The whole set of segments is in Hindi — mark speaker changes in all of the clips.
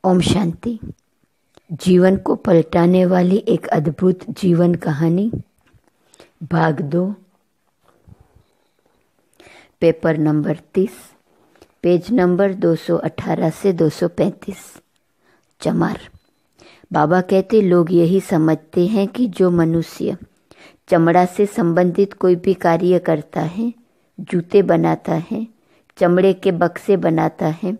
Speaker 1: ओम शांति। जीवन को पलटाने वाली एक अद्भुत जीवन कहानी, भाग 2, पेपर नंबर 30, पेज नंबर 218 से 235। चमार। बाबा कहते, लोग यही समझते हैं कि जो मनुष्य चमड़ा से संबंधित कोई भी कार्य करता है, जूते बनाता है, चमड़े के बक्से बनाता है,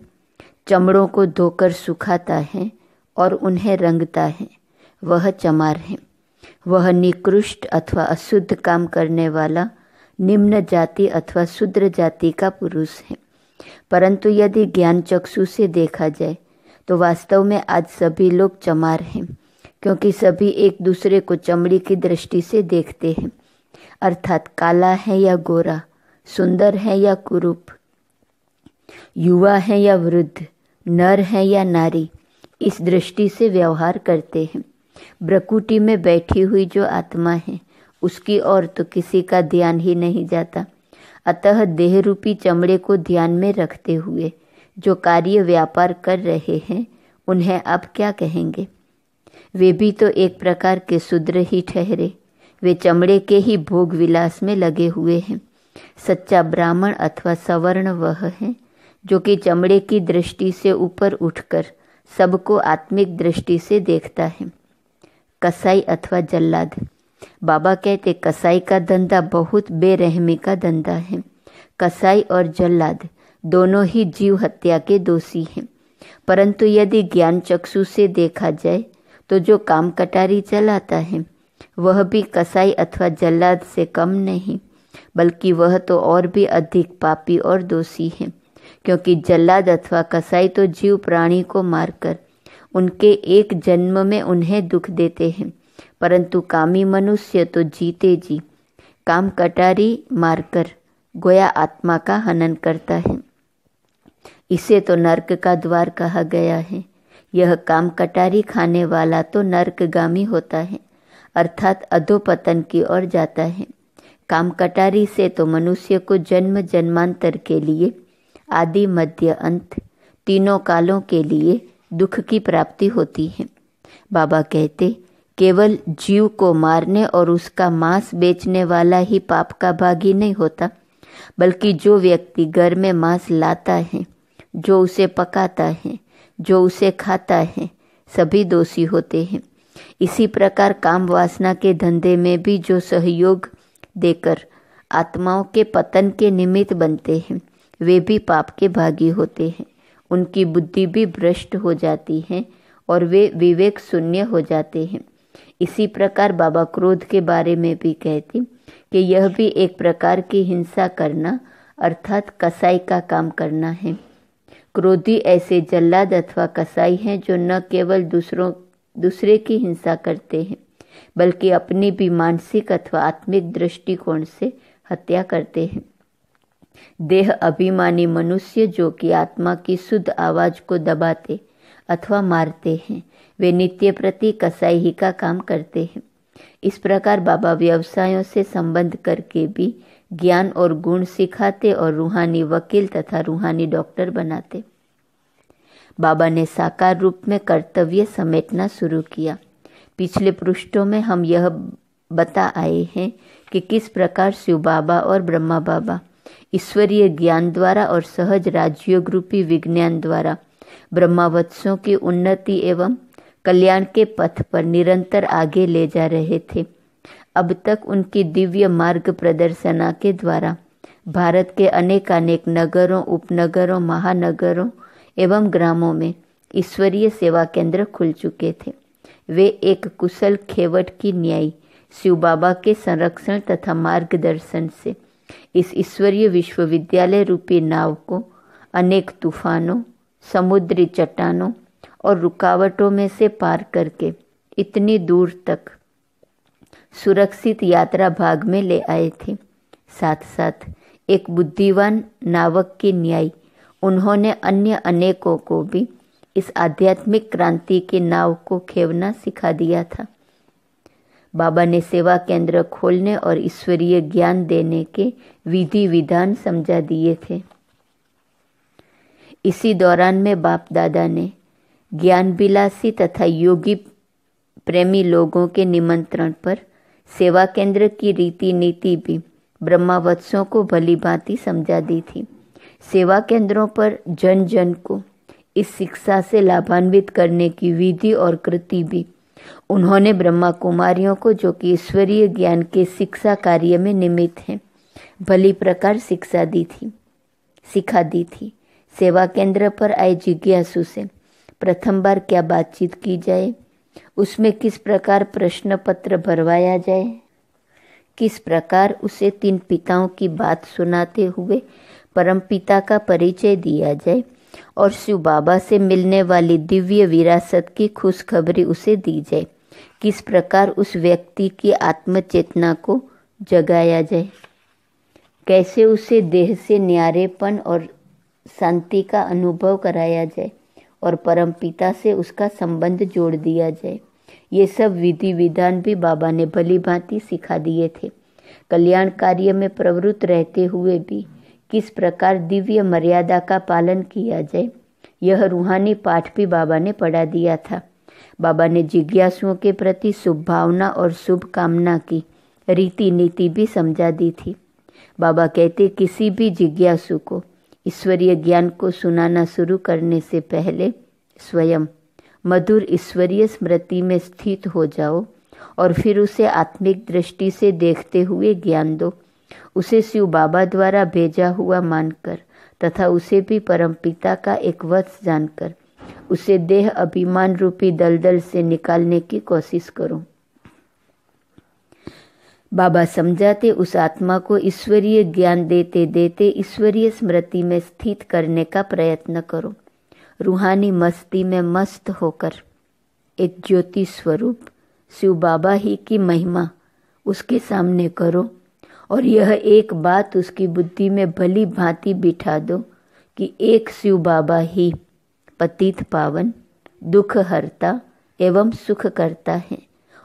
Speaker 1: चमड़ों को धोकर सुखाता है और उन्हें रंगता है, वह चमार है। वह निकृष्ट अथवा अशुद्ध काम करने वाला निम्न जाति अथवा शूद्र जाति का पुरुष है। परंतु यदि ज्ञान चक्षु से देखा जाए तो वास्तव में आज सभी लोग चमार हैं, क्योंकि सभी एक दूसरे को चमड़ी की दृष्टि से देखते हैं, अर्थात काला है या गोरा, सुंदर है या कुरूप, युवा है या वृद्ध, नर है या नारी, इस दृष्टि से व्यवहार करते हैं। ब्रकुटी में बैठी हुई जो आत्मा है, उसकी ओर तो किसी का ध्यान ही नहीं जाता। अतः देह रूपी चमड़े को ध्यान में रखते हुए जो कार्य व्यापार कर रहे हैं, उन्हें आप क्या कहेंगे? वे भी तो एक प्रकार के शूद्र ही ठहरे। वे चमड़े के ही भोग विलास में लगे हुए हैं। सच्चा ब्राह्मण अथवा सवर्ण वह है जो कि चमड़े की दृष्टि से ऊपर उठकर सबको आत्मिक दृष्टि से देखता है। कसाई अथवा जल्लाद। बाबा कहते, कसाई का धंधा बहुत बेरहमी का धंधा है। कसाई और जल्लाद दोनों ही जीव हत्या के दोषी हैं। परंतु यदि ज्ञान चक्षु से देखा जाए तो जो काम कटारी चलाता है, वह भी कसाई अथवा जल्लाद से कम नहीं, बल्कि वह तो और भी अधिक पापी और दोषी है, क्योंकि जल्लाद अथवा कसाई तो जीव प्राणी को मारकर उनके एक जन्म में उन्हें दुख देते हैं, परंतु कामी मनुष्य तो जीते जी काम कटारी मारकर गोया आत्मा का हनन करता है। इसे तो नरक का द्वार कहा गया है। यह काम कटारी खाने वाला तो नरकगामी होता है, अर्थात अधोपतन की ओर जाता है। काम कटारी से तो मनुष्य को जन्म जन्मांतर के लिए, आदि मध्य अंत, तीनों कालों के लिए दुख की प्राप्ति होती है। बाबा कहते, केवल जीव को मारने और उसका मांस बेचने वाला ही पाप का भागी नहीं होता, बल्कि जो व्यक्ति घर में मांस लाता है, जो उसे पकाता है, जो उसे खाता है, सभी दोषी होते हैं। इसी प्रकार काम वासना के धंधे में भी जो सहयोग देकर आत्माओं के पतन के निमित्त बनते हैं, वे भी पाप के भागी होते हैं। उनकी बुद्धि भी भ्रष्ट हो जाती है और वे विवेक शून्य हो जाते हैं। इसी प्रकार बाबा क्रोध के बारे में भी कहते कि यह भी एक प्रकार की हिंसा करना, अर्थात कसाई का काम करना है। क्रोधी ऐसे जल्लाद अथवा कसाई हैं जो न केवल दूसरे की हिंसा करते हैं, बल्कि अपनी भी मानसिक अथवा आत्मिक दृष्टिकोण से हत्या करते हैं। देह अभिमानी मनुष्य जो कि आत्मा की शुद्ध आवाज को दबाते अथवा मारते हैं, वे नित्य प्रति कसाई ही का काम करते हैं। इस प्रकार बाबा व्यवसायों से संबंध करके भी ज्ञान और गुण सिखाते और रूहानी वकील तथा रूहानी डॉक्टर बनाते। बाबा ने साकार रूप में कर्तव्य समेटना शुरू किया। पिछले पृष्ठों में हम यह बता आए हैं कि किस प्रकार शिव बाबा और ब्रह्मा बाबा ईश्वरीय ज्ञान द्वारा और सहज राजयोग रूपी विज्ञान द्वारा ब्रह्मावत्सों की उन्नति एवं कल्याण के पथ पर निरंतर आगे ले जा रहे थे। अब तक उनकी दिव्य मार्ग प्रदर्शना के द्वारा भारत के अनेकानेक नगरों, उपनगरों, महानगरों एवं ग्रामों में ईश्वरीय सेवा केंद्र खुल चुके थे। वे एक कुशल खेवट की न्यायी शिव बाबा के संरक्षण तथा मार्गदर्शन से इस ईश्वरीय विश्वविद्यालय रूपी नाव को अनेक तूफानों, समुद्री चट्टानों और रुकावटों में से पार करके इतनी दूर तक सुरक्षित यात्रा भाग में ले आए थे। साथ साथ एक बुद्धिवान नावक की न्याय उन्होंने अन्य अनेकों को भी इस आध्यात्मिक क्रांति की नाव को खेवना सिखा दिया था। बाबा ने सेवा केंद्र खोलने और ईश्वरीय ज्ञान देने के विधि विधान समझा दिए थे। इसी दौरान में बाप दादा ने ज्ञान विलासी तथा योगी प्रेमी लोगों के निमंत्रण पर सेवा केंद्र की रीति नीति भी ब्रह्मावत्सों को भली भांति समझा दी थी। सेवा केंद्रों पर जन जन को इस शिक्षा से लाभान्वित करने की विधि और कृति भी उन्होंने ब्रह्मा कुमारियों को, जो कि ईश्वरीय ज्ञान के शिक्षा कार्य में निमित्त हैं, भली प्रकार सिखा दी थी। सेवा केंद्र पर आए जिज्ञासु से प्रथम बार क्या बातचीत की जाए, उसमें किस प्रकार प्रश्न पत्र भरवाया जाए, किस प्रकार उसे 3 पिताओं की बात सुनाते हुए परम पिता का परिचय दिया जाए और शिव बाबा से मिलने वाली दिव्य विरासत की खुशखबरी उसे दी जाए, किस प्रकार उस व्यक्ति की आत्मचेतना को जगाया जाए, कैसे उसे देह से न्यारेपन और शांति का अनुभव कराया जाए और परम पिता से उसका संबंध जोड़ दिया जाए। ये सब विधि विधान भी बाबा ने भली भांति सिखा दिए थे। कल्याण कार्य में प्रवृत्त रहते हुए भी किस प्रकार दिव्य मर्यादा का पालन किया जाए, यह रूहानी पाठ भी बाबा ने पढ़ा दिया था। बाबा ने जिज्ञासुओं के प्रति शुभ भावना और शुभ कामना की रीति नीति भी समझा दी थी। बाबा कहते, किसी भी जिज्ञासु को ईश्वरीय ज्ञान को सुनाना शुरू करने से पहले स्वयं मधुर ईश्वरीय स्मृति में स्थित हो जाओ और फिर उसे आत्मिक दृष्टि से देखते हुए ज्ञान दो। उसे शिव बाबा द्वारा भेजा हुआ मानकर तथा उसे भी परम पिता का एक वत्स जानकर उसे देह अभिमान रूपी दलदल से निकालने की कोशिश करो। बाबा समझाते, उस आत्मा को ईश्वरीय ज्ञान देते देते ईश्वरीय स्मृति में स्थित करने का प्रयत्न करो। रूहानी मस्ती में मस्त होकर एक ज्योति स्वरूप शिव बाबा ही की महिमा उसके सामने करो और यह एक बात उसकी बुद्धि में भली भांति बिठा दो कि एक शिव बाबा ही पतित पावन, दुख हरता एवं सुख करता है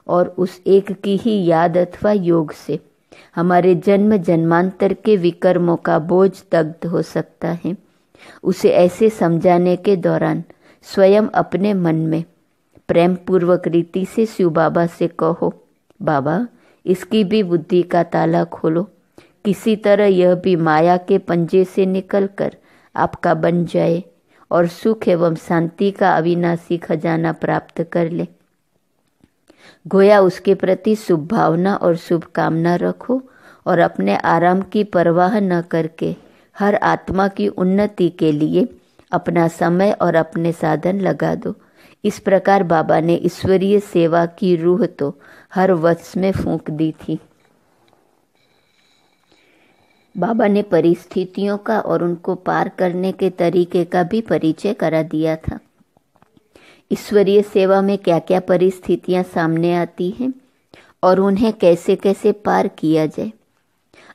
Speaker 1: और उस एक की ही याद अथवा योग से हमारे जन्म जन्मांतर के विकर्मों का बोझ दग्ध हो सकता है। उसे ऐसे समझाने के दौरान स्वयं अपने मन में प्रेम पूर्वक रीति से शिव बाबा से कहो, बाबा इसकी भी बुद्धि का ताला खोलो, किसी तरह यह भी माया के पंजे से निकलकर आपका बन जाए और सुख एवं शांति का अविनाशी खजाना प्राप्त कर ले। गोया उसके प्रति शुभ भावना और शुभ कामना रखो और अपने आराम की परवाह न करके हर आत्मा की उन्नति के लिए अपना समय और अपने साधन लगा दो। इस प्रकार बाबा ने ईश्वरीय सेवा की रूह तो हर वत्स में फूंक दी थी। बाबा ने परिस्थितियों का और उनको पार करने के तरीके का भी परिचय करा दिया था। ईश्वरीय सेवा में क्या क्या परिस्थितियां सामने आती हैं और उन्हें कैसे कैसे पार किया जाए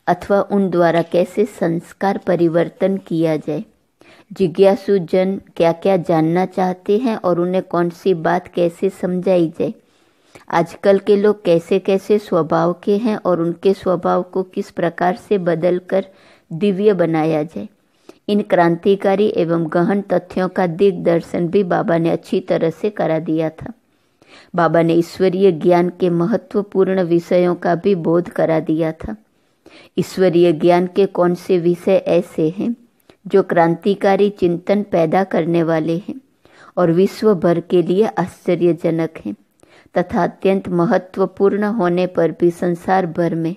Speaker 1: अथवा उन द्वारा कैसे संस्कार परिवर्तन किया जाए। जिज्ञासु जन क्या क्या जानना चाहते हैं और उन्हें कौन सी बात कैसे समझाई जाए। आजकल के लोग कैसे कैसे स्वभाव के हैं और उनके स्वभाव को किस प्रकार से बदलकर दिव्य बनाया जाए। इन क्रांतिकारी एवं गहन तथ्यों का दिग्दर्शन भी बाबा ने अच्छी तरह से करा दिया था। बाबा ने ईश्वरीय ज्ञान के महत्वपूर्ण विषयों का भी बोध करा दिया था। ईश्वरीय ज्ञान के कौन से विषय ऐसे हैं जो क्रांतिकारी चिंतन पैदा करने वाले हैं और विश्व भर के लिए आश्चर्यजनक हैं तथा अत्यंत महत्वपूर्ण होने पर भी संसार भर में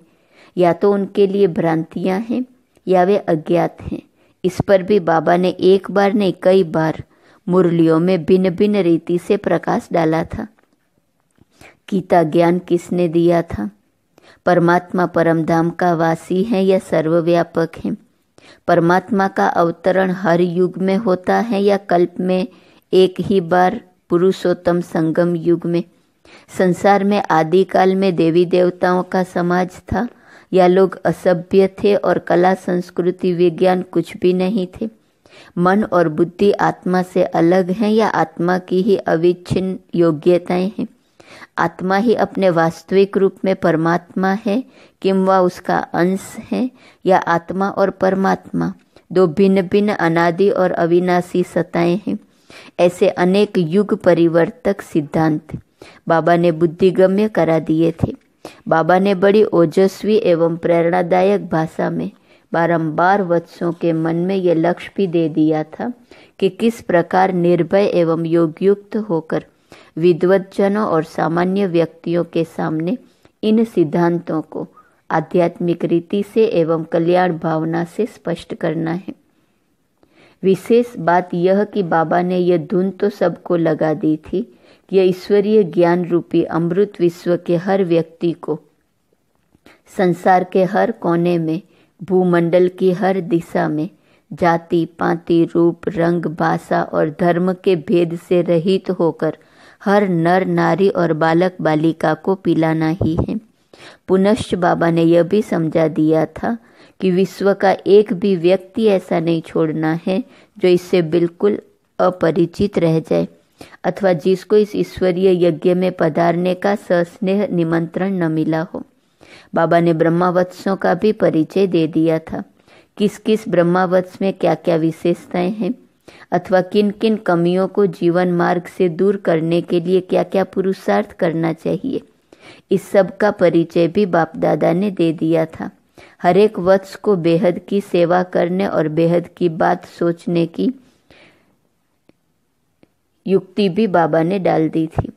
Speaker 1: या तो उनके लिए भ्रांतियां हैं या वे अज्ञात हैं। इस पर भी बाबा ने एक बार नहीं कई बार मुरलियों में भिन्न भिन्न रीति से प्रकाश डाला था। गीता ज्ञान किसने दिया था? परमात्मा परमधाम का वासी है या सर्वव्यापक है? परमात्मा का अवतरण हर युग में होता है या कल्प में एक ही बार पुरुषोत्तम संगम युग में? संसार में आदिकाल में देवी देवताओं का समाज था या लोग असभ्य थे और कला संस्कृति विज्ञान कुछ भी नहीं थे? मन और बुद्धि आत्मा से अलग हैं या आत्मा की ही अविच्छिन्न योग्यताएं हैं? आत्मा ही अपने वास्तविक रूप में परमात्मा है किंवा उसका अंश है या आत्मा और परमात्मा दो भिन्न भिन्न अनादि और अविनाशी सत्ताएं हैं? ऐसे अनेक युग परिवर्तक सिद्धांत बाबा ने बुद्धिगम्य करा दिए थे। बाबा ने बड़ी ओजस्वी एवं प्रेरणादायक भाषा में बारंबार वत्सों के मन में यह लक्ष्य भी दे दिया था कि किस प्रकार निर्भय एवं योगयुक्त होकर विद्वज्जनों और सामान्य व्यक्तियों के सामने इन सिद्धांतों को आध्यात्मिक रीति से एवं कल्याण भावना से स्पष्ट करना है। विशेष बात यह कि बाबा ने यह धुन तो सबको लगा दी थी कि यह ईश्वरीय ज्ञान रूपी अमृत विश्व के हर व्यक्ति को संसार के हर कोने में, भूमंडल की हर दिशा में, जाति पाति रूप रंग भाषा और धर्म के भेद से रहित होकर हर नर नारी और बालक बालिका को पिलाना ही है। पुनश्च बाबा ने यह भी समझा दिया था कि विश्व का एक भी व्यक्ति ऐसा नहीं छोड़ना है जो इससे बिल्कुल अपरिचित रह जाए अथवा जिसको इस ईश्वरीय यज्ञ में पधारने का सस्नेह निमंत्रण न मिला हो। बाबा ने ब्रह्मावत्सों का भी परिचय दे दिया था। किस किस ब्रह्मावत्स में क्या क्या विशेषताएं हैं अथवा किन किन कमियों को जीवन मार्ग से दूर करने के लिए क्या क्या पुरुषार्थ करना चाहिए, इस सब का परिचय भी बाप दादा ने दे दिया था। हर एक वत्स को बेहद की सेवा करने और बेहद की बात सोचने की युक्ति भी बाबा ने डाल दी थी।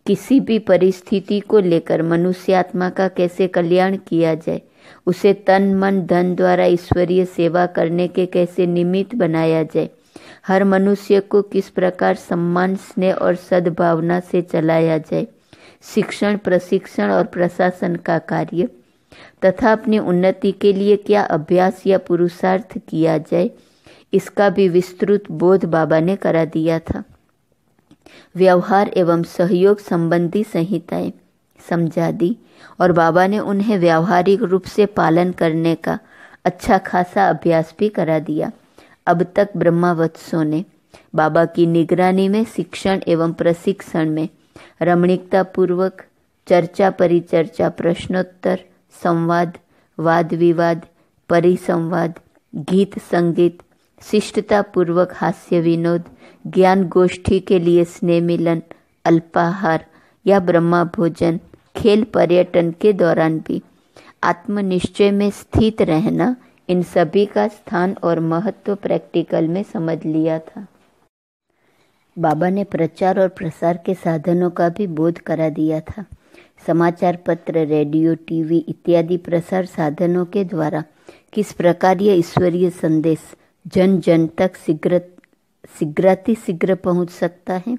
Speaker 1: किसी भी परिस्थिति को लेकर मनुष्यात्मा का कैसे कल्याण किया जाए, उसे तन मन धन द्वारा ईश्वरीय सेवा करने के कैसे निमित्त बनाया जाए, हर मनुष्य को किस प्रकार सम्मान स्नेह और सद्भावना से चलाया जाए, शिक्षण प्रशिक्षण और प्रशासन का कार्य तथा अपनी उन्नति के लिए क्या अभ्यास या पुरुषार्थ किया जाए, इसका भी विस्तृत बोध बाबा ने करा दिया था। व्यवहार एवं सहयोग संबंधी संहिताएं समझा दी और बाबा ने उन्हें व्यावहारिक रूप से पालन करने का अच्छा खासा अभ्यास भी करा दिया। अब तक ब्रह्मावत्सों ने बाबा की निगरानी में शिक्षण एवं प्रशिक्षण में रमणीकता पूर्वक चर्चा परिचर्चा प्रश्नोत्तर संवाद वाद विवाद परिसंवाद गीत संगीत शिष्टता पूर्वक हास्य विनोद ज्ञान गोष्ठी के लिए स्नेह मिलन अल्पाहार या ब्रह्मा भोजन खेल पर्यटन के दौरान भी आत्मनिश्चय में स्थित रहना, इन सभी का स्थान और महत्व प्रैक्टिकल में समझ लिया था। बाबा ने प्रचार और प्रसार के साधनों का भी बोध करा दिया था। समाचार पत्र रेडियो टीवी इत्यादि प्रसार साधनों के द्वारा किस प्रकार यह ईश्वरीय संदेश जन जन तक शीघ्र पहुंच सकता है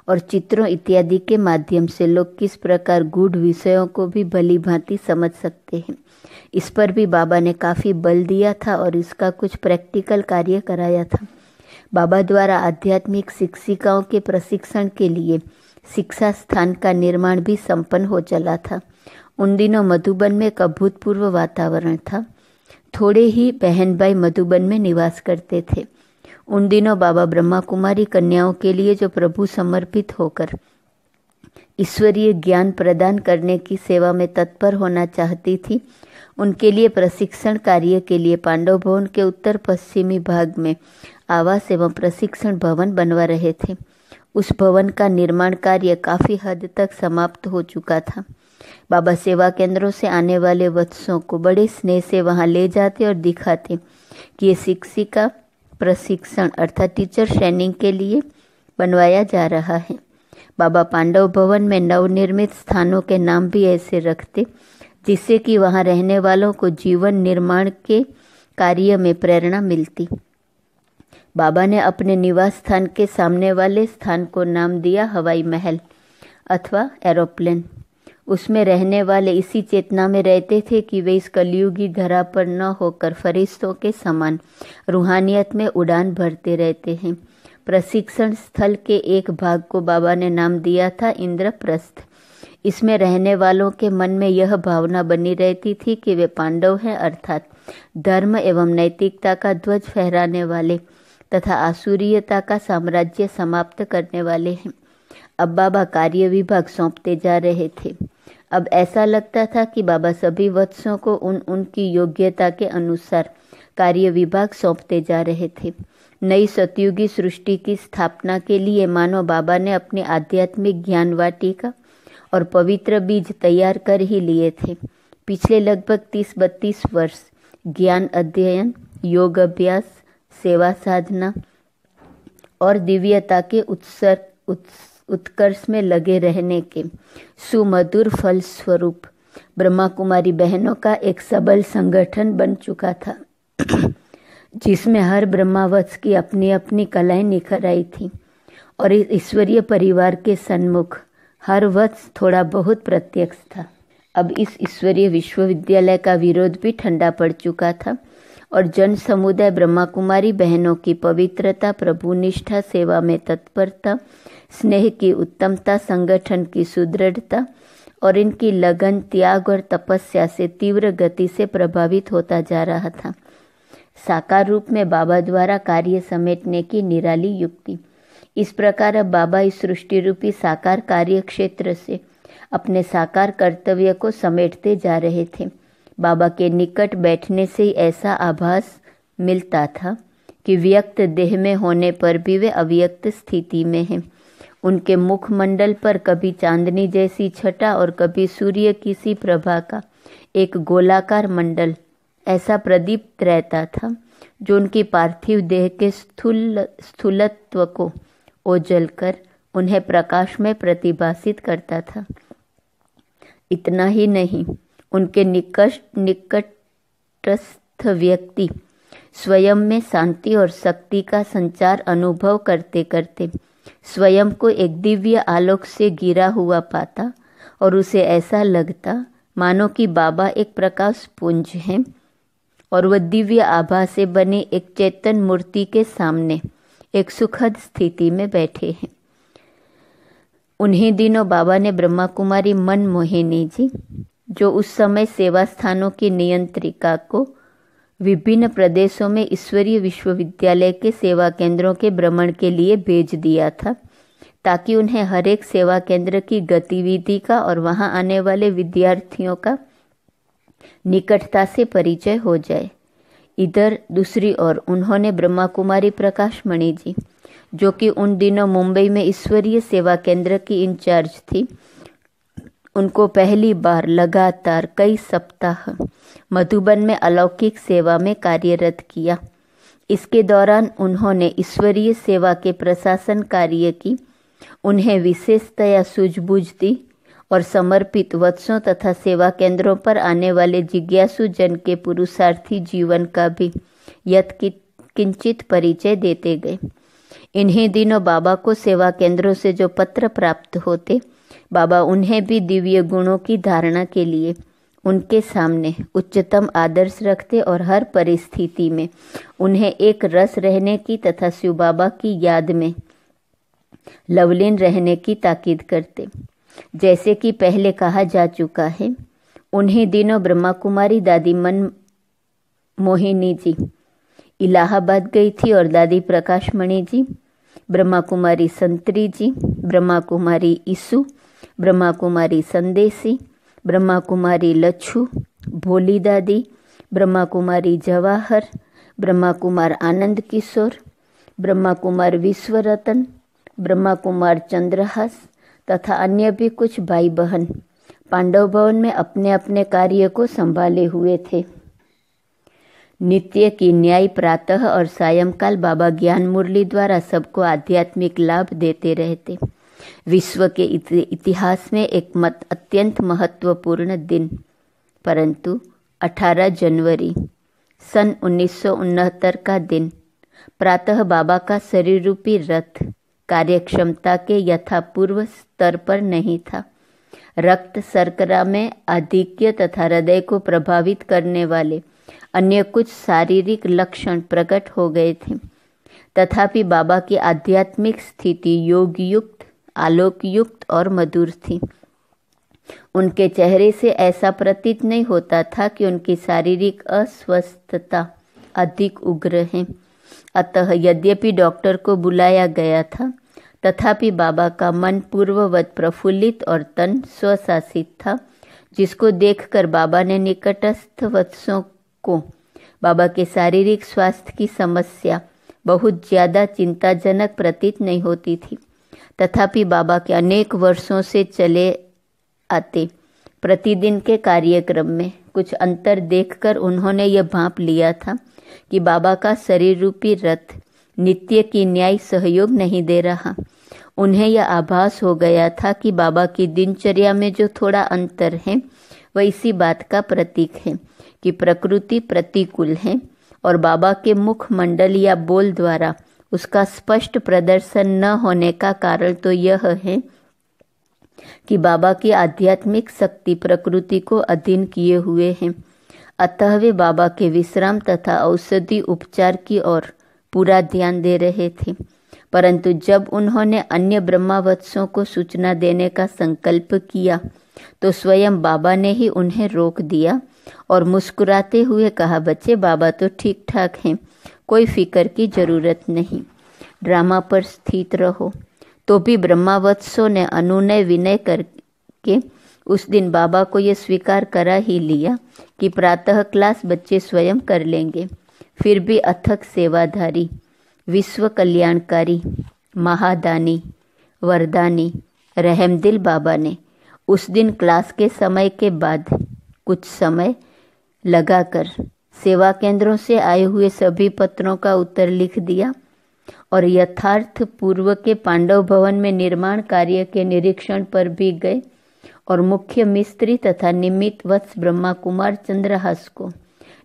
Speaker 1: और चित्रों इत्यादि के माध्यम से लोग किस प्रकार गूढ़ विषयों को भी भली भांति समझ सकते हैं, इस पर भी बाबा ने काफ़ी बल दिया था और इसका कुछ प्रैक्टिकल कार्य कराया था। बाबा द्वारा आध्यात्मिक शिक्षिकाओं के प्रशिक्षण के लिए शिक्षा स्थान का निर्माण भी संपन्न हो चला था। उन दिनों मधुबन में एक अभूतपूर्व वातावरण था। थोड़े ही बहन भाई मधुबन में निवास करते थे। उन दिनों बाबा ब्रह्मा कुमारी कन्याओं के लिए जो प्रभु समर्पित होकर ईश्वरीय ज्ञान प्रदान करने की सेवा में तत्पर होना चाहती थी, उनके लिए प्रशिक्षण कार्य के लिए पांडव भवन के उत्तर पश्चिमी भाग में आवास एवं प्रशिक्षण भवन बनवा रहे थे। उस भवन का निर्माण कार्य काफ़ी हद तक समाप्त हो चुका था। बाबा सेवा केंद्रों से आने वाले वत्सों को बड़े स्नेह से वहां ले जाते और दिखाते कि ये शिक्षिका प्रशिक्षण अर्थात टीचर ट्रेनिंग के लिए बनवाया जा रहा है। बाबा पांडव भवन में नवनिर्मित स्थानों के नाम भी ऐसे रखते जिससे कि वहां रहने वालों को जीवन निर्माण के कार्य में प्रेरणा मिलती। बाबा ने अपने निवास स्थान के सामने वाले स्थान को नाम दिया हवाई महल अथवा एरोप्लेन। उसमें रहने वाले इसी चेतना में रहते थे कि वे इस कलयुगी धरा पर न होकर फरिश्तों के समान रूहानियत में उड़ान भरते रहते हैं। प्रशिक्षण स्थल के एक भाग को बाबा ने नाम दिया था इंद्रप्रस्थ। इसमें रहने वालों के मन में यह भावना बनी रहती थी कि वे पांडव हैं, अर्थात धर्म एवं नैतिकता का ध्वज फहराने वाले तथा आसुरीयता का साम्राज्य समाप्त करने वाले हैं। अब बाबा कार्य विभाग सौंपते जा रहे थे। अब ऐसा लगता था कि बाबा सभी वत्सों को उनकी योग्यता के अनुसार कार्य विभाग सौंपते जा रहे थे। नई सतयुगी सृष्टि की स्थापना के लिए मानो बाबा ने अपनी आध्यात्मिक ज्ञान वाटिका और पवित्र बीज तैयार कर ही लिए थे। पिछले लगभग 30-32 वर्ष ज्ञान अध्ययन, योग अभ्यास, सेवा साधना और दिव्यता के उत्कर्ष में लगे रहने के सुमधुर फल स्वरूप ब्रह्मा कुमारी बहनों का एक सबल संगठन बन चुका था, जिसमें हर ब्रह्मावत्स की अपनी अपनी कलाएं निखर आई थी और इस ईश्वरीय परिवार के सन्मुख हर वत्स थोड़ा बहुत प्रत्यक्ष था। अब इस ईश्वरीय विश्वविद्यालय का विरोध भी ठंडा पड़ चुका था और जन समुदाय ब्रह्मा कुमारी बहनों की पवित्रता, प्रभुनिष्ठा, सेवा में तत्परता, स्नेह की उत्तमता, संगठन की सुदृढ़ता और इनकी लगन, त्याग और तपस्या से तीव्र गति से प्रभावित होता जा रहा था। साकार रूप में बाबा द्वारा कार्य समेटने की निराली युक्ति। इस प्रकार अब बाबा इस सृष्टि रूपी साकार कार्य क्षेत्र से अपने साकार कर्तव्य को समेटते जा रहे थे। बाबा के निकट बैठने से ही ऐसा आभास मिलता था कि व्यक्त देह में होने पर भी वे अव्यक्त स्थिति में हैं। उनके मुखमंडल पर कभी चांदनी जैसी छटा और कभी सूर्य की सी प्रभा का एक गोलाकार मंडल ऐसा प्रदीप्त रहता था, जो उनकी पार्थिव देह के स्थूलत्व को ओझल कर उन्हें प्रकाश में प्रतिभासित करता था। इतना ही नहीं, उनके निकटस्थ व्यक्ति स्वयं में शांति और शक्ति का संचार अनुभव करते करते स्वयं को एक दिव्य आलोक से घिरा हुआ पाता और उसे ऐसा लगता मानो कि बाबा एक प्रकाश पुंज हैं और वह दिव्य आभा से बनी एक चेतन मूर्ति के सामने एक सुखद स्थिति में बैठे हैं। उन्हीं दिनों बाबा ने ब्रह्मा कुमारी मनमोहिनी जी, जो उस समय सेवा स्थानों की नियंत्रिका को विभिन्न प्रदेशों में ईश्वरीय विश्वविद्यालय के सेवा केंद्रों के भ्रमण के लिए भेज दिया था, ताकि उन्हें हर एक सेवा केंद्र की गतिविधि का और वहां आने वाले विद्यार्थियों का निकटता से परिचय हो जाए। इधर दूसरी ओर उन्होंने ब्रह्मा कुमारी प्रकाशमणि जी, जो कि उन दिनों मुंबई में ईश्वरीय सेवा केंद्र की इंचार्ज थी, उनको पहली बार लगातार कई सप्ताह मधुबन में अलौकिक सेवा में कार्यरत किया। इसके दौरान उन्होंने ईश्वरीय सेवा के प्रशासन कार्य की उन्हें विशेषतया सूझबूझ दी और समर्पित वत्सों तथा सेवा केंद्रों पर आने वाले जिज्ञासु जन के पुरुषार्थी जीवन का भी किंचित परिचय देते गए। इन्हीं दिनों बाबा को सेवा केंद्रों से जो पत्र प्राप्त होते, बाबा उन्हें भी दिव्य गुणों की धारणा के लिए उनके सामने उच्चतम आदर्श रखते और हर परिस्थिति में उन्हें एक रस रहने की तथा शिव बाबा की याद में लवलीन रहने की ताकीद करते। जैसे कि पहले कहा जा चुका है, उन्हीं दिनों ब्रह्मा कुमारी दादी मनमोहिनी जी इलाहाबाद गई थी और दादी प्रकाशमणि जी, ब्रह्मा कुमारी संतरी जी, ब्रह्मा कुमारी ईसु, ब्रह्मा कुमारी संदेशी, ब्रह्मा कुमारी लच्छू, भोली दादी, ब्रह्मा कुमारी जवाहर, ब्रह्मा कुमार आनंद किशोर, ब्रह्मा कुमार विश्वरतन, ब्रह्मा कुमार चंद्रहास तथा अन्य भी कुछ भाई बहन पांडव भवन में अपने अपने कार्य को संभाले हुए थे। नित्य की न्याय प्रातः और सायंकाल बाबा ज्ञान मुरली द्वारा सबको आध्यात्मिक लाभ देते रहते। विश्व के इतिहास में एक अत्यंत महत्वपूर्ण दिन, परंतु 18 जनवरी सन 1969 का दिन प्रातः बाबा का शरीर रूपी रथ कार्यक्षमता के यथापूर्व स्तर पर नहीं था। रक्त शर्करा में आधिक्य तथा हृदय को प्रभावित करने वाले अन्य कुछ शारीरिक लक्षण प्रकट हो गए थे। तथापि बाबा की आध्यात्मिक स्थिति योग युक्त, आलोक युक्त और मधुर थी। उनके चेहरे से ऐसा प्रतीत नहीं होता था कि उनकी शारीरिक अस्वस्थता अधिक उग्र है। अतः यद्यपि डॉक्टर को बुलाया गया था, तथापि बाबा का मन पूर्ववत प्रफुल्लित और तन स्वशासित था, जिसको देखकर बाबा ने निकटस्थ वत्सों को बाबा के शारीरिक स्वास्थ्य की समस्या बहुत ज्यादा चिंताजनक प्रतीत नहीं होती थी। तथापि बाबा के अनेक वर्षों से चले आते प्रतिदिन के कार्यक्रम में कुछ अंतर देखकर उन्होंने यह भांप लिया था कि बाबा का शरीर रूपी रथ नित्य की न्याय सहयोग नहीं दे रहा। उन्हें यह आभास हो गया था कि बाबा की दिनचर्या में जो थोड़ा अंतर है वह इसी बात का प्रतीक है कि प्रकृति प्रतिकूल है, और बाबा के मुखमंडल या बोल द्वारा उसका स्पष्ट प्रदर्शन न होने का कारण तो यह है कि बाबा की आध्यात्मिक शक्ति प्रकृति को अधीन किए हुए हैं। अतः वे बाबा के विश्राम तथा औषधि उपचार की ओर पूरा ध्यान दे रहे थे। परंतु जब उन्होंने अन्य ब्रह्मावत्सों को सूचना देने का संकल्प किया तो स्वयं बाबा ने ही उन्हें रोक दिया और मुस्कुराते हुए कहा, बच्चे बाबा तो ठीक ठाक हैं, कोई फिक्र की जरूरत नहीं, ड्रामा पर स्थित रहो। तो भी ब्रह्मावत्सों ने अनुनय विनय करके उस दिन बाबा को यह स्वीकार करा ही लिया कि प्रातः क्लास बच्चे स्वयं कर लेंगे। फिर भी अथक सेवाधारी, विश्व कल्याणकारी, महादानी, वरदानी, रहमदिल बाबा ने उस दिन क्लास के समय के बाद कुछ समय लगाकर सेवा केंद्रों से आए हुए सभी पत्रों का उत्तर लिख दिया और यथार्थ पूर्व के पांडव भवन में निर्माण कार्य के निरीक्षण पर भी गए और मुख्य मिस्त्री तथा निमित्त वत्स ब्रह्मा कुमार चंद्रहास को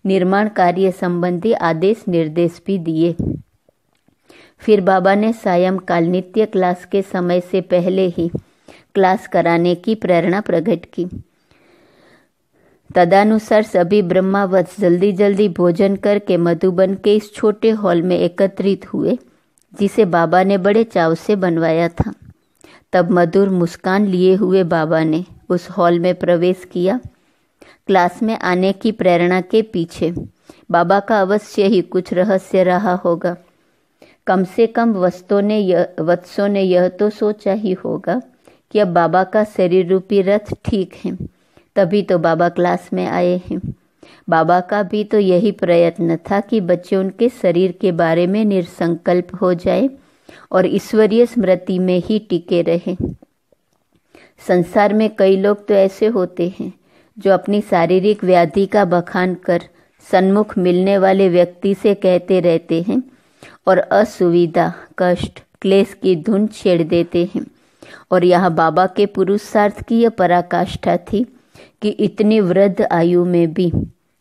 Speaker 1: निर्माण कार्य संबंधी आदेश निर्देश भी दिए। फिर बाबा ने सायंकाल नित्य क्लास के समय से पहले ही क्लास कराने की प्रेरणा प्रकट की। तदनुसार सभी ब्रह्मावत्स जल्दी जल्दी भोजन करके मधुबन के इस छोटे हॉल में एकत्रित हुए जिसे बाबा ने बड़े चाव से बनवाया था। तब मधुर मुस्कान लिए हुए बाबा ने उस हॉल में प्रवेश किया। क्लास में आने की प्रेरणा के पीछे बाबा का अवश्य ही कुछ रहस्य रहा होगा। कम से कम वत्सों ने यह तो सोचा ही होगा कि अब बाबा का शरीर रूपी रथ ठीक है, तभी तो बाबा क्लास में आए हैं। बाबा का भी तो यही प्रयत्न था कि बच्चे उनके शरीर के बारे में निसंकल्प हो जाए और ईश्वरीय स्मृति में ही टिके रहे। संसार में कई लोग तो ऐसे होते हैं जो अपनी शारीरिक व्याधि का बखान कर सन्मुख मिलने वाले व्यक्ति से कहते रहते हैं और असुविधा, कष्ट, क्लेश की धुन छेड़ देते हैं। और यहाँ बाबा के पुरुषार्थ की यह पराकाष्ठा थी कि इतनी वृद्ध आयु में भी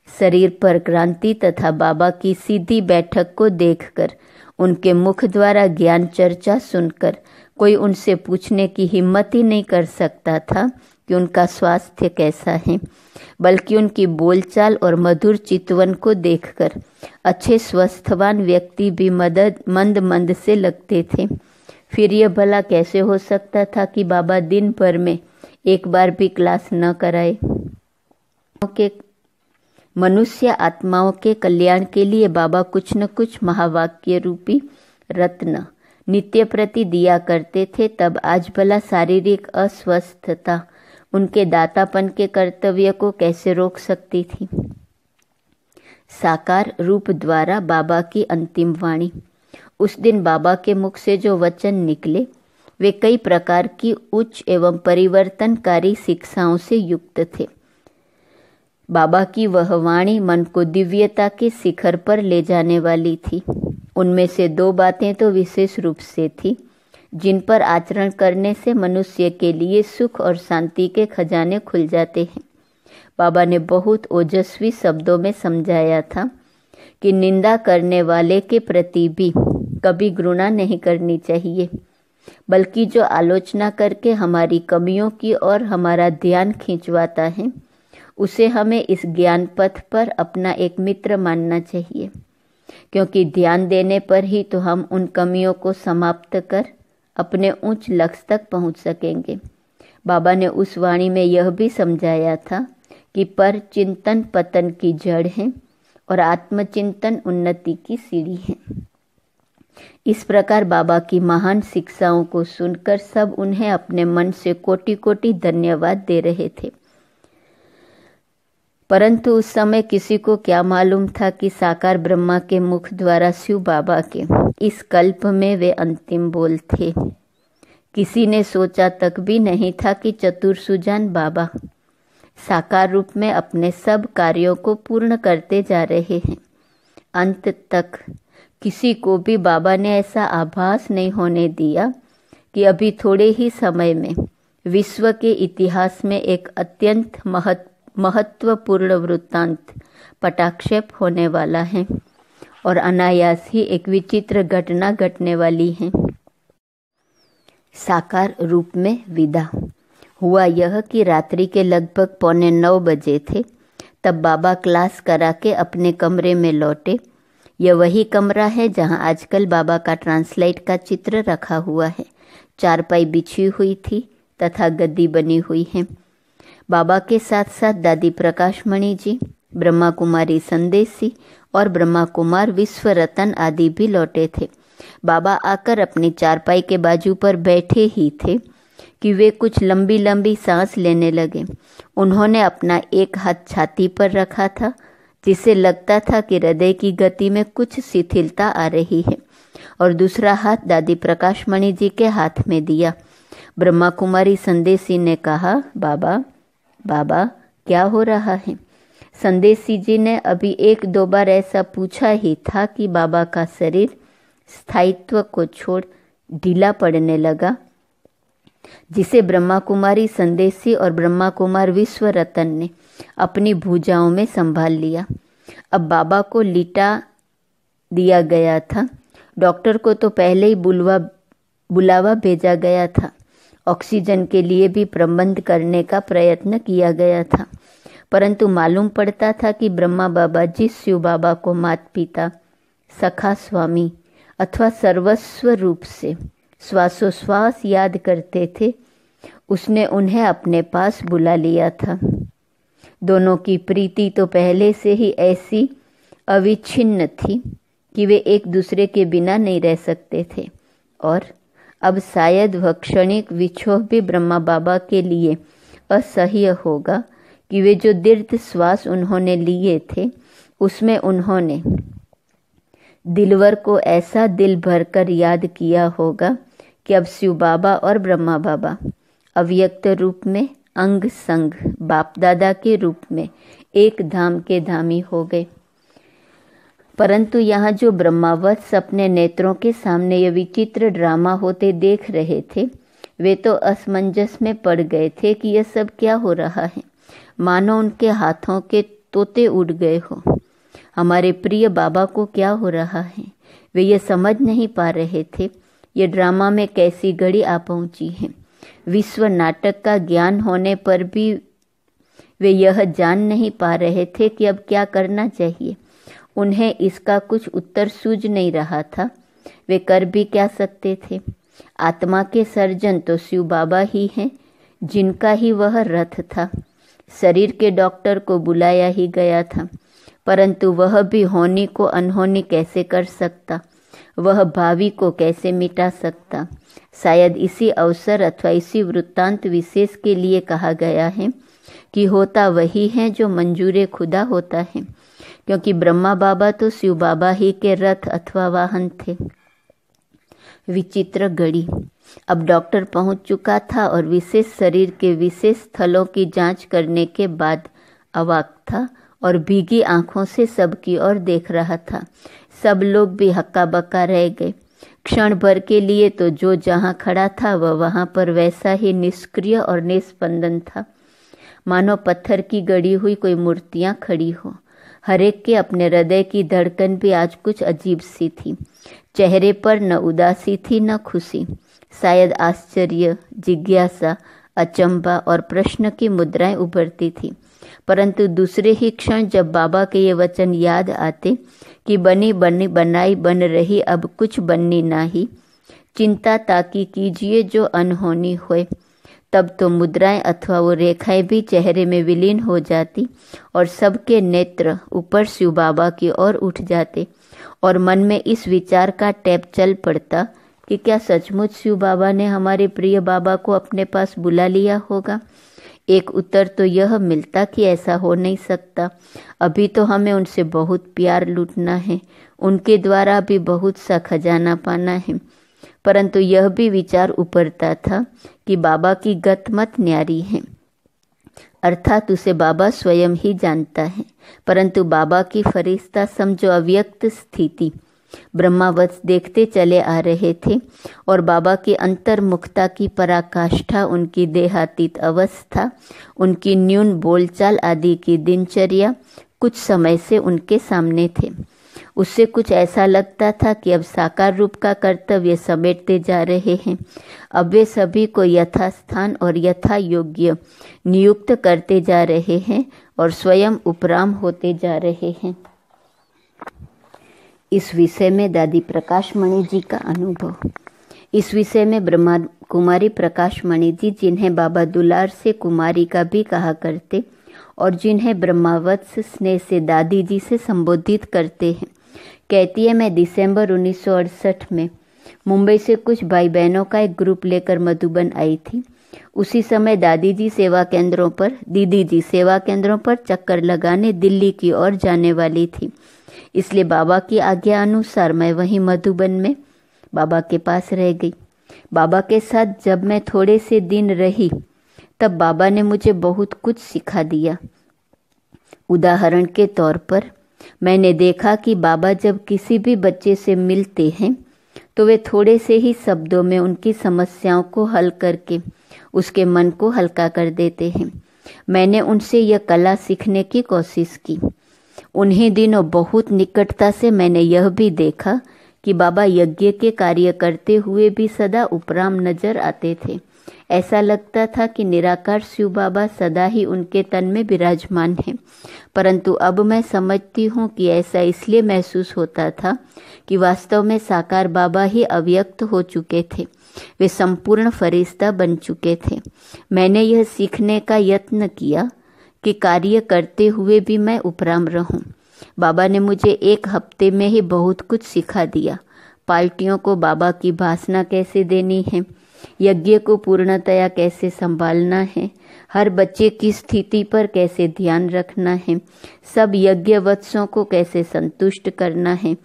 Speaker 1: शरीर पर क्रांति तथा बाबा की सीधी बैठक को देखकर उनके मुख द्वारा ज्ञान चर्चा सुनकर कोई उनसे पूछने की हिम्मत ही नहीं कर सकता था कि उनका स्वास्थ्य कैसा है, बल्कि उनकी बोलचाल और मधुर चितवन को देखकर अच्छे स्वस्थवान व्यक्ति भी मंद मंद से लगते थे। फिर यह भला कैसे हो सकता था कि बाबा दिन भर में एक बार भी क्लास न कराए। मनुष्य आत्माओं के कल्याण के लिए बाबा कुछ न कुछ महावाक्य रूपी रत्न नित्य प्रति दिया करते थे। तब आज भला शारीरिक अस्वस्थता उनके दातापन के कर्तव्य को कैसे रोक सकती थी। साकार रूप द्वारा बाबा की अंतिम वाणी। उस दिन बाबा के मुख से जो वचन निकले वे कई प्रकार की उच्च एवं परिवर्तनकारी शिक्षाओं से युक्त थे। बाबा की वह वाणी मन को दिव्यता के शिखर पर ले जाने वाली थी। उनमें से दो बातें तो विशेष रूप से थी जिन पर आचरण करने से मनुष्य के लिए सुख और शांति के खजाने खुल जाते हैं। बाबा ने बहुत ओजस्वी शब्दों में समझाया था कि निंदा करने वाले के प्रति भी कभी घृणा नहीं करनी चाहिए, बल्कि जो आलोचना करके हमारी कमियों की ओर हमारा ध्यान खिंचवाता है उसे हमें इस ज्ञान पथ पर अपना एक मित्र मानना चाहिए, क्योंकि ध्यान देने पर ही तो हम उन कमियों को समाप्त कर अपने उच्च लक्ष्य तक पहुंच सकेंगे। बाबा ने उस वाणी में यह भी समझाया था कि पर चिंतन पतन की जड़ है और आत्मचिंतन उन्नति की सीढ़ी है। इस प्रकार बाबा की महान शिक्षाओं को सुनकर सब उन्हें अपने मन से कोटि कोटि धन्यवाद दे रहे थे। परंतु उस समय किसी को क्या मालूम था कि साकार ब्रह्मा के मुख द्वारा शिव बाबा के इस कल्प में वे अंतिम बोल थे। किसी ने सोचा तक भी नहीं था कि चतुर सुजान बाबा साकार रूप में अपने सब कार्यों को पूर्ण करते जा रहे हैं। अंत तक किसी को भी बाबा ने ऐसा आभास नहीं होने दिया कि अभी थोड़े ही समय में विश्व के इतिहास में एक अत्यंत महत्वपूर्ण वृत्तांत पटाक्षेप होने वाला है और अनायास ही एक विचित्र घटना घटने वाली है। साकार रूप में विदा। हुआ यह कि रात्रि के लगभग 8:45 बजे थे। तब बाबा क्लास करा के अपने कमरे में लौटे। यह वही कमरा है जहां आजकल बाबा का ट्रांसलाइट का चित्र रखा हुआ है। चारपाई बिछी हुई थी तथा गद्दी बनी हुई है। बाबा के साथ साथ दादी प्रकाशमणि जी, ब्रह्मा कुमारी संदेशी और ब्रह्मा कुमार विश्वरतन आदि भी लौटे थे। बाबा आकर अपनी चारपाई के बाजू पर बैठे ही थे कि वे कुछ लंबी लंबी सांस लेने लगे। उन्होंने अपना एक हाथ छाती पर रखा था, जिससे लगता था कि हृदय की गति में कुछ शिथिलता आ रही है, और दूसरा हाथ दादी प्रकाशमणि जी के हाथ में दिया। ब्रह्मा कुमारी संदेशी ने कहा, बाबा बाबा क्या हो रहा है? संदेशी जी ने अभी 1-2 बार ऐसा पूछा ही था कि बाबा का शरीर स्थायित्व को छोड़ ढीला पड़ने लगा, जिसे ब्रह्मा कुमारी संदेशी और ब्रह्मा कुमार विश्वरतन ने अपनी भुजाओं में संभाल लिया। अब बाबा को लिटा दिया गया था। डॉक्टर को तो पहले ही बुलावा भेजा गया था। ऑक्सीजन के लिए भी प्रबंध करने का प्रयत्न किया गया था, परंतु मालूम पड़ता था कि ब्रह्मा बाबा जिस शिव बाबा को माता पिता, सखा स्वामी अथवा सर्वस्व रूप से श्वासोश्वास याद करते थे, उसने उन्हें अपने पास बुला लिया था। दोनों की प्रीति तो पहले से ही ऐसी अविच्छिन्न थी कि वे एक दूसरे के बिना नहीं रह सकते थे, और अब शायद वह क्षणिक विछोह भी ब्रह्मा बाबा के लिए असह्य होगा कि वे जो दीर्घ श्वास उन्होंने लिए थे, उसमें उन्होंने दिलवर को ऐसा दिल भरकर याद किया होगा कि अब शिव बाबा और ब्रह्मा बाबा अव्यक्त रूप में अंग संग बाप दादा के रूप में एक धाम के धामी हो गए। परंतु यहाँ जो ब्रह्मावत्स अपने नेत्रों के सामने ये विचित्र ड्रामा होते देख रहे थे, वे तो असमंजस में पड़ गए थे कि यह सब क्या हो रहा है। मानो उनके हाथों के तोते उड़ गए हो। हमारे प्रिय बाबा को क्या हो रहा है? वे ये समझ नहीं पा रहे थे ये ड्रामा में कैसी घड़ी आ पहुंची है। विश्व नाटक का ज्ञान होने पर भी वे यह जान नहीं पा रहे थे कि अब क्या करना चाहिए। उन्हें इसका कुछ उत्तर सूझ नहीं रहा था। वे कर भी क्या सकते थे? आत्मा के सर्जन तो शिव बाबा ही हैं, जिनका ही वह रथ था। शरीर के डॉक्टर को बुलाया ही गया था, परंतु वह भी होनी को अनहोनी कैसे कर सकता? वह भावी को कैसे मिटा सकता? शायद इसी अवसर अथवा इसी वृत्तांत विशेष के लिए कहा गया है कि होता वही है जो मंजूरे खुदा होता है, क्योंकि ब्रह्मा बाबा तो शिव बाबा ही के रथ अथवा वाहन थे। विचित्र घड़ी। अब डॉक्टर पहुंच चुका था और विशेष शरीर के विशेष स्थलों की जांच करने के बाद अवाक था और भीगी आंखों से सबकी ओर देख रहा था। सब लोग भी हक्का बक्का रह गए। क्षण भर के लिए तो जो जहां खड़ा था वह वहां पर वैसा ही निष्क्रिय और निस्पंदन था, मानो पत्थर की गढ़ी हुई कोई मूर्तियां खड़ी हो। हरेक के अपने हृदय की धड़कन भी आज कुछ अजीब सी थी। चेहरे पर न उदासी थी न खुशी, शायद आश्चर्य, जिज्ञासा, अचंभा और प्रश्न की मुद्राएं उभरती थी। परंतु दूसरे ही क्षण जब बाबा के ये वचन याद आते कि बनी बनी बनाई बन रही अब कुछ बननी नाही, चिंता ताकि कीजिए जो अनहोनी होए, तब तो मुद्राएं अथवा वो रेखाएं भी चेहरे में विलीन हो जाती और सबके नेत्र ऊपर शिव बाबा की ओर उठ जाते और मन में इस विचार का टैप चल पड़ता कि क्या सचमुच शिव बाबा ने हमारे प्रिय बाबा को अपने पास बुला लिया होगा। एक उत्तर तो यह मिलता कि ऐसा हो नहीं सकता, अभी तो हमें उनसे बहुत प्यार लूटना है, उनके द्वारा भी बहुत सा खजाना पाना है। परंतु यह भी विचार उपरता था कि बाबा की गत मत न्यारी है, अर्थात उसे बाबा स्वयं ही जानता है। परंतु बाबा की फरिश्ता समझो अव्यक्त स्थिति ब्रह्मावत देखते चले आ रहे थे और बाबा की अंतर्मुखता की पराकाष्ठा, उनकी देहातीत अवस्था, उनकी न्यून बोलचाल आदि की दिनचर्या कुछ समय से उनके सामने थे। उससे कुछ ऐसा लगता था कि अब साकार रूप का कर्तव्य समेटते जा रहे हैं। अब वे सभी को यथास्थान और यथा योग्य नियुक्त करते जा रहे हैं और स्वयं उपराम होते जा रहे हैं। इस विषय में दादी प्रकाश मणि जी का अनुभव। इस विषय में ब्रह्मा कुमारी प्रकाश मणि जी, जिन्हें बाबा दुलार से कुमारी का भी कहा करते और जिन्हें ब्रह्मावत्स स्नेह से दादी जी से संबोधित करते हैं, कहती है, मैं दिसंबर 1968 में मुंबई से कुछ भाई बहनों का एक ग्रुप लेकर मधुबन आई थी। उसी समय दीदी जी सेवा केंद्रों पर चक्कर लगाने दिल्ली की ओर जाने वाली थी। इसलिए बाबा की आज्ञा अनुसार मैं वहीं मधुबन में बाबा के पास रह गई। बाबा के साथ जब मैं थोड़े से दिन रही तब बाबा ने मुझे बहुत कुछ सिखा दिया। उदाहरण के तौर पर मैंने देखा कि बाबा जब किसी भी बच्चे से मिलते हैं तो वे थोड़े से ही शब्दों में उनकी समस्याओं को हल करके उसके मन को हल्का कर देते हैं। मैंने उनसे यह कला सीखने की कोशिश की। उन्हीं दिनों बहुत निकटता से मैंने यह भी देखा कि बाबा यज्ञ के कार्य करते हुए भी सदा उपराम नजर आते थे। ऐसा लगता था कि निराकार शिव बाबा सदा ही उनके तन में विराजमान हैं। परंतु अब मैं समझती हूँ कि ऐसा इसलिए महसूस होता था कि वास्तव में साकार बाबा ही अव्यक्त हो चुके थे, वे संपूर्ण फरिश्ता बन चुके थे। मैंने यह सीखने का यत्न किया कि कार्य करते हुए भी मैं उपराम रहूं। बाबा ने मुझे एक हफ्ते में ही बहुत कुछ सिखा दिया। पार्टियों को बाबा की भाषणा कैसे देनी है, यज्ञ को पूर्णतया कैसे संभालना है, हर बच्चे की स्थिति पर कैसे ध्यान रखना है, सब यज्ञ वत्सों को कैसे संतुष्ट करना है,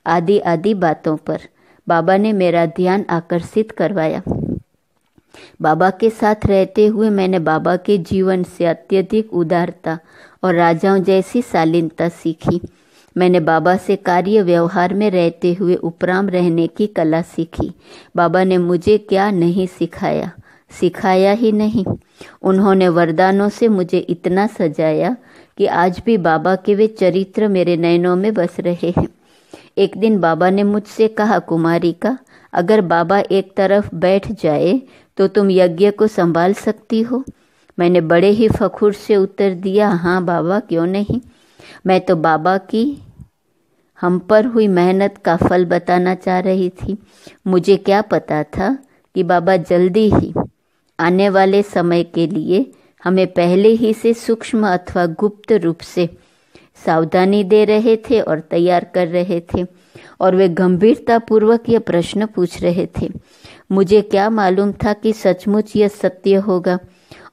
Speaker 1: आदि आदि बातों पर बाबा ने मेरा ध्यान आकर्षित करवाया। बाबा के साथ रहते हुए मैंने बाबा के जीवन से अत्यधिक उदारता और राजाओं जैसी शालीनता सीखी। मैंने बाबा से कार्य व्यवहार में रहते हुए उपराम रहने की कला सीखी। बाबा ने मुझे क्या नहीं सिखाया, सिखाया ही नहीं। उन्होंने वरदानों से मुझे इतना सजाया कि आज भी बाबा के वे चरित्र मेरे नयनों में बस रहे हैं। एक दिन बाबा ने मुझसे कहा, कुमारी का, अगर बाबा एक तरफ बैठ जाए तो तुम यज्ञ को संभाल सकती हो? मैंने बड़े ही फखुर से उत्तर दिया, हाँ बाबा, क्यों नहीं। मैं तो बाबा की हम पर हुई मेहनत का फल बताना चाह रही थी। मुझे क्या पता था कि बाबा जल्दी ही आने वाले समय के लिए हमें पहले ही से सूक्ष्म अथवा गुप्त रूप से सावधानी दे रहे थे और तैयार कर रहे थे, और वे गंभीरता पूर्वक यह प्रश्न पूछ रहे थे। मुझे क्या मालूम था कि सचमुच यह सत्य होगा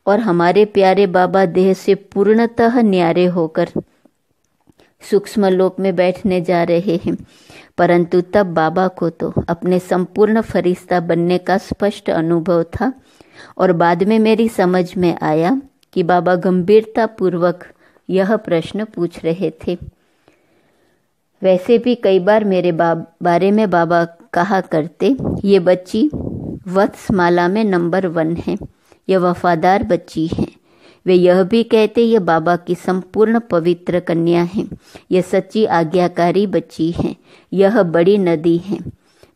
Speaker 1: और हमारे प्यारे बाबा देह से पूर्णतः न्यारे होकर सूक्ष्म लोक में बैठने जा रहे हैं। परंतु तब बाबा को तो अपने संपूर्ण फरिश्ता बनने का स्पष्ट अनुभव था और बाद में मेरी समझ में आया कि बाबा गंभीरता पूर्वक यह प्रश्न पूछ रहे थे। वैसे भी कई बार मेरे बारे में बाबा कहा करते, ये बच्ची वत्समाला में नंबर 1 है, यह वफादार बच्ची है। वे यह भी कहते, यह बाबा की संपूर्ण पवित्र कन्या है, यह सच्ची आज्ञाकारी बच्ची है, यह बड़ी नदी है।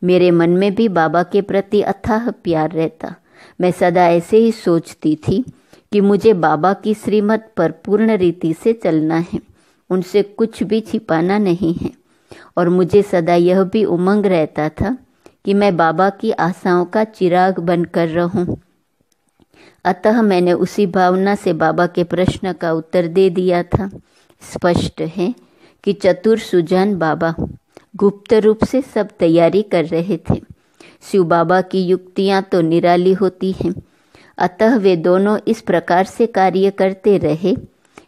Speaker 1: मेरे मन में भी बाबा के प्रति अथाह प्यार रहता। मैं सदा ऐसे ही सोचती थी कि मुझे बाबा की श्रीमत पर पूर्ण रीति से चलना है, उनसे कुछ भी छिपाना नहीं है। और मुझे सदा यह भी उमंग रहता था कि मैं बाबा की आशाओं का चिराग बनकर रहूं। अतः मैंने उसी भावना से बाबा के प्रश्न का उत्तर दे दिया था। स्पष्ट है कि चतुर सुजान बाबा गुप्त रूप से सब तैयारी कर रहे थे। शिव बाबा की युक्तियां तो निराली होती हैं। अतः वे दोनों इस प्रकार से कार्य करते रहे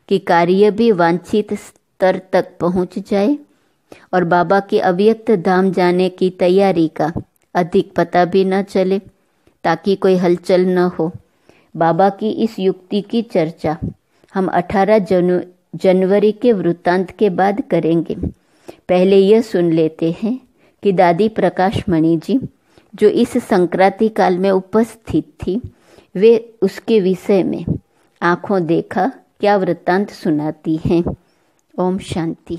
Speaker 1: कि कार्य भी वांछित स्तर तक पहुंच जाए और बाबा के अव्यक्त धाम जाने की तैयारी का अधिक पता भी न चले, ताकि कोई हलचल न हो। बाबा की इस युक्ति की चर्चा हम 18 जनवरी के वृत्तांत के बाद करेंगे। पहले यह सुन लेते हैं कि दादी प्रकाश मणि जी, जो इस संक्रांति काल में उपस्थित थी, वे उसके विषय में आंखों देखा क्या वृत्तांत सुनाती हैं। ओम शांति।